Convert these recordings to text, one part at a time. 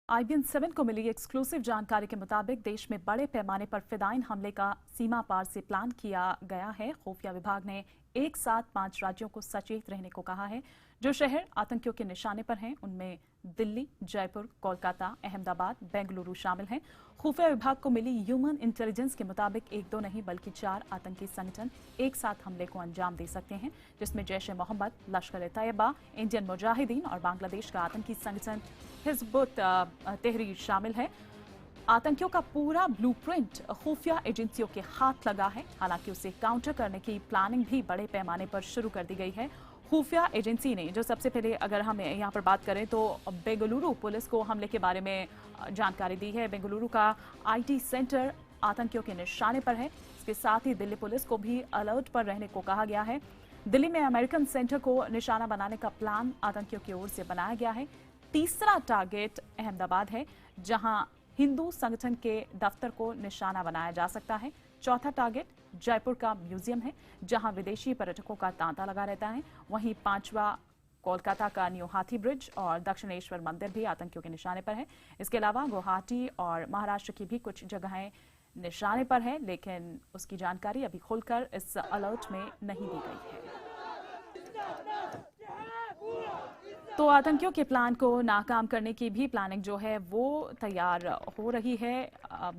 IBN 7 को मिली exclusive जानकारी के मुताबिक देश में बड़े पैमाने पर फिदाइन हमले का सीमा पार से प्लान किया गया है। खुफिया विभाग ने एक साथ 5 राज्यों को सचेत रहने को कहा है। जो शहर आतंकियों के निशाने पर हैं उनमें दिल्ली, जयपुर, कोलकाता, अहमदाबाद, बेंगलुरु शामिल हैं। खुफिया विभाग को मिली ह्यूमन इंटेलिजेंस के मुताबिक एक दो नहीं बल्कि 4 आतंकी संगठन एक साथ हमले को अंजाम दे सकते हैं, जिसमें जैश-ए-मोहम्मद, लश्कर-ए-तैयबा, इंडियन मुजाहिदीन और बांग्लादेश का आतंकी संगठन हिज़्बुत तहरीर शामिल है। आतंकियों का पूरा ब्लूप्रिंट खुफिया एजेंसियों के हाथ लगा है। हालांकि उसे काउंटर करने की प्लानिंग भी बड़े पैमाने पर शुरू कर दी गई है। खुफिया एजेंसी ने जो सबसे पहले अगर हम यहाँ पर बात करें तो बेंगलुरु पुलिस को हमले के बारे में जानकारी दी है। बेंगलुरु का IT सेंटर आतंकियों के निशाने पर है। इसके साथ ही दिल्ली पुलिस को भी अलर्ट पर रहने को कहा गया है। दिल्ली में अमेरिकन सेंटर को निशाना बनाने का प्लान आतंकियों की ओर से बनाया गया है। तीसरा टारगेट अहमदाबाद है, जहां हिंदू संगठन के दफ्तर को निशाना बनाया जा सकता है। चौथा टारगेट जयपुर का म्यूजियम है, जहां विदेशी पर्यटकों का तांता लगा रहता है। वहीं पांचवा कोलकाता का न्यू हाथी ब्रिज और दक्षिणेश्वर मंदिर भी आतंकियों के निशाने पर है। इसके अलावा गुवाहाटी और महाराष्ट्र की भी कुछ जगहें निशाने पर है, लेकिन उसकी जानकारी अभी खुलकर इस अलर्ट में नहीं दी गई है। तो आतंकियों के प्लान को नाकाम करने की भी प्लानिंग जो है वो तैयार हो रही है।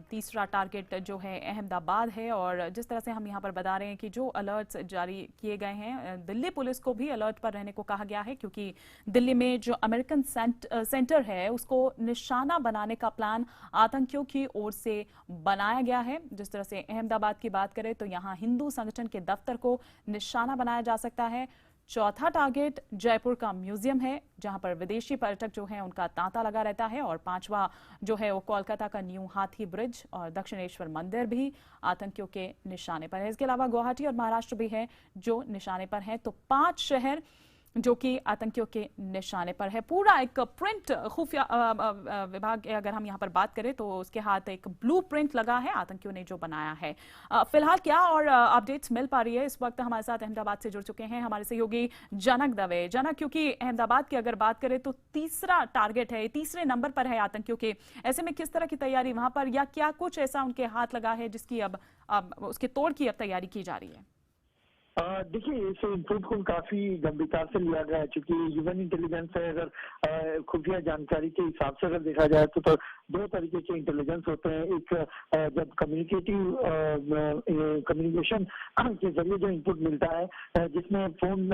तीसरा टारगेट जो है अहमदाबाद है और जिस तरह से हम यहाँ पर बता रहे हैं कि जो अलर्ट्स जारी किए गए हैं, दिल्ली पुलिस को भी अलर्ट पर रहने को कहा गया है, क्योंकि दिल्ली में जो अमेरिकन सेंटर है उसको निशाना बनाने का प्लान आतंकियों की ओर से बनाया गया है। जिस तरह से अहमदाबाद की बात करें तो यहाँ हिंदू संगठन के दफ्तर को निशाना बनाया जा सकता है। चौथा टारगेट जयपुर का म्यूजियम है, जहां पर विदेशी पर्यटक जो हैं उनका तांता लगा रहता है। और पांचवा जो है वो कोलकाता का न्यू हाथी ब्रिज और दक्षिणेश्वर मंदिर भी आतंकियों के निशाने पर है। इसके अलावा गुवाहाटी और महाराष्ट्र भी है जो निशाने पर है। तो 5 शहर जो कि आतंकियों के निशाने पर है। पूरा एक प्रिंट खुफिया विभाग अगर हम यहाँ पर बात करें तो उसके हाथ एक ब्लू प्रिंट लगा है आतंकियों ने जो बनाया है। फिलहाल क्या और अपडेट्स मिल पा रही है? इस वक्त हमारे साथ अहमदाबाद से जुड़ चुके हैं हमारे सहयोगी जनक दवे। जनक, क्योंकि अहमदाबाद की अगर बात करें तो तीसरा टारगेट है, तीसरे नंबर पर है आतंकियों के, ऐसे में किस तरह की तैयारी वहां पर, या क्या कुछ ऐसा उनके हाथ लगा है जिसकी अब उसके तोड़ की अब तैयारी की जा रही है? देखिए, इस इनपुट को काफी गंभीरता से लिया गया है, क्योंकि ह्यूमन इंटेलिजेंस है। अगर खुफिया जानकारी के हिसाब से अगर देखा जाए तो 2 तरीके के इंटेलिजेंस होते हैं। एक जब कम्युनिकेशन के जरिए जो इनपुट मिलता है, जिसमें फोन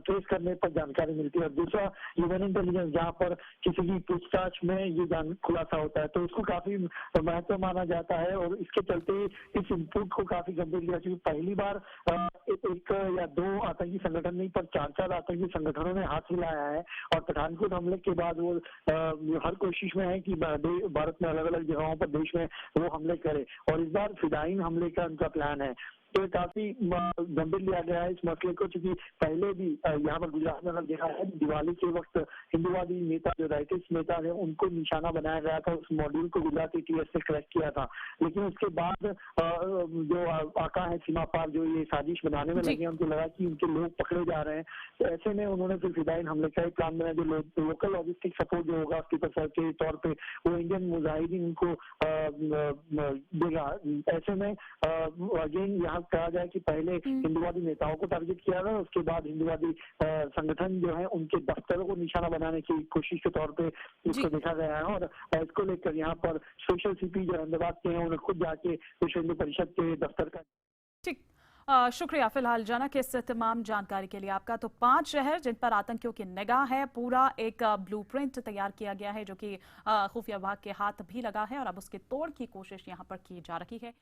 ट्रेस करने पर जानकारी मिलती है, और दूसरा ह्यूमन इंटेलिजेंस जहाँ पर किसी की पूछताछ में ये खुलासा होता है, तो उसको काफी महत्व माना जाता है। और इसके चलते इस इनपुट को काफी गंभीर लिया, क्योंकि पहली बार एक या 2 आतंकी संगठन नहीं पर 4 आतंकी संगठनों ने हाथ मिलाया है। और पठानकोट हमले के बाद वो हर कोशिश में है कि भारत में अलग अलग जगहों पर देश में वो हमले करे, और इस बार फिदाइन हमले का उनका प्लान है। तो काफी गंभीर लिया गया है इस मसले को, क्योंकि पहले भी यहाँ पर गुजरात में देखा है, दिवाली के वक्त हिंदुवादी नेता जो राइटिस्ट नेता है उनको निशाना बनाया गया था। उस मॉड्यूल को गुजरात ATS से क्रैक किया था, लेकिन उसके बाद जो आका है सीमा पार जो ये साजिश बनाने में लगे, उनको लगा कि उनके लोग पकड़े जा रहे हैं। तो ऐसे में उन्होंने फिर फिदाइन हमले का एक प्लान बनाया, जो लोकल लॉजिस्टिक सपोर्ट जो होगा उसके तौर पर वो इंडियन मुजाहिदीन को देगा। ऐसे में अगेन यहाँ कहा जाए कि पहले हिंदुवादी नेताओं को टारगेट किया गया, उसके बाद हिंदुवादी संगठन जो है उनके दफ्तरों को निशाना बनाने की कोशिश के तौर पे इसको देखा गया है। और इसको लेकर यहाँ पर स्पेशल CP जो अहमदाबाद के हैं उन्होंने खुद जाके विश्व हिंदू परिषद के दफ्तर का। ठीक, शुक्रिया फिलहाल जनक इस तमाम जानकारी के लिए आपका। तो 5 शहर जिन पर आतंकियों की निगाह है, पूरा एक ब्लूप्रिंट तैयार किया गया है जो कि खुफिया विभाग के हाथ भी लगा है और अब उसके तोड़ की कोशिश यहाँ पर की जा रही है।